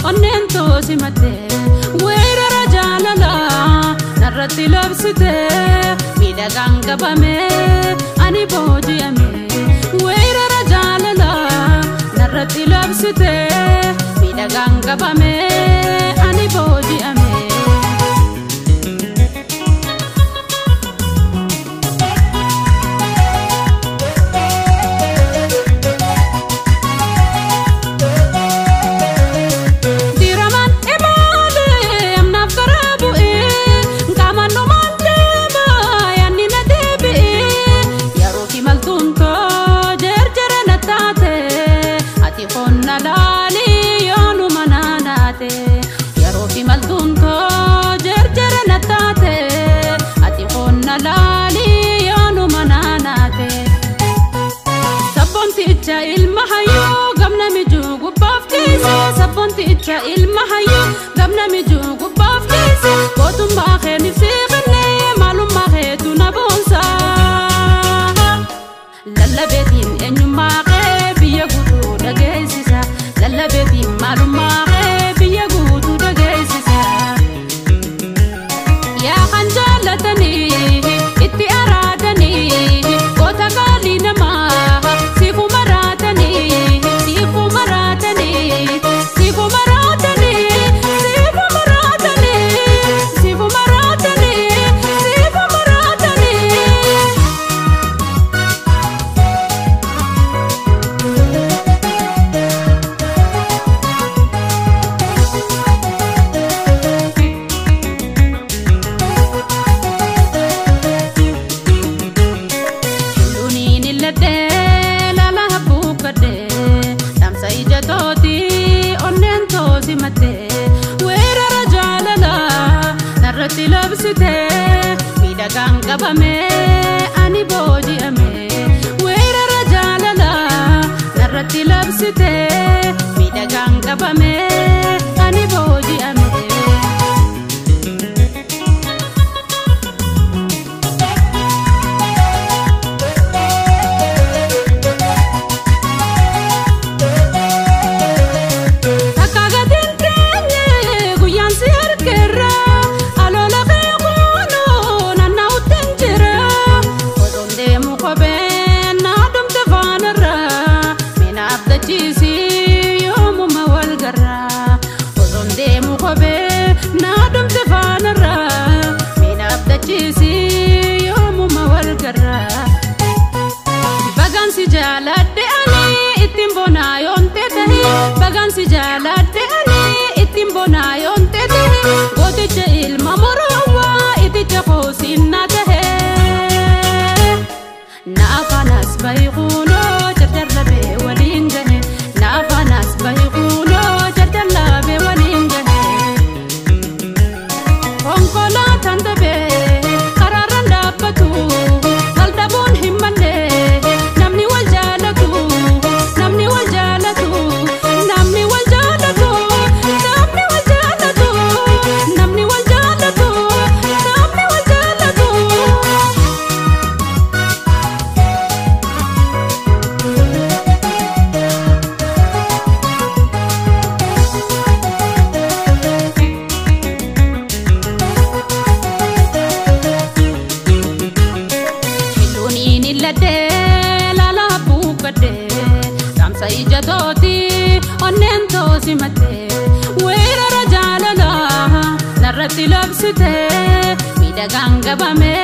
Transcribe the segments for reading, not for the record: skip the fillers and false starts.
onnento simate wera rajalala narratti labsite midagang kabame ani boji ame wera rajalala narratti labsite midagang kabame ani boji ame Sabonticha ilmahayo gamna mijugu bafkisa botum bahe nifsiqne malum bahe tunabonsa lalla betin enyuma qe biya gudu dageisisa lalla betin malum bahe biya gudu dageisisa ya khanjalatani itti aradani kota kalina ma sifu maratani midagang kabame ani boji ame wera rajalala narratti labsite midagang kabame ani boji ame Bagansi jalate ani itim bonayon tete gotiche ilma morowa itiche khosinna tehe nafanas bayqulo jarjarlabe walingahe nafanas bayqulo jarjarlabe walingahe onkola tandabe qararan dabbatu qaldabun himmande namni waljalatu ijadoti onnento simate wera rajalala narratti labsite midagang kabame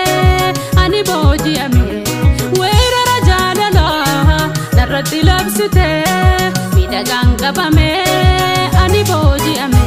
ani boji ame wera rajalala narratti labsite midagang kabame ani boji ame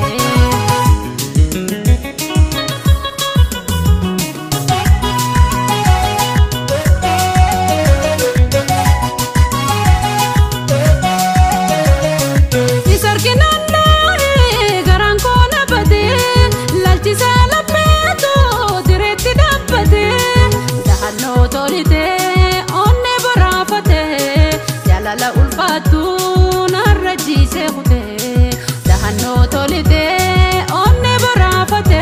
la ulfatu narraji se khute dahanno tolite onne barafate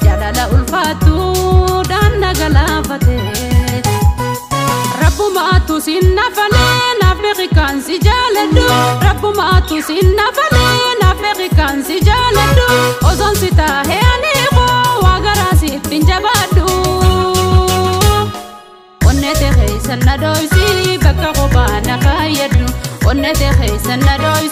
jala la ulfatu dan nagalafate rabbu ma tu sinna fale nafri kan si jaladu rabbu ma tu sinna fale nafri onnete keessa na dhoyse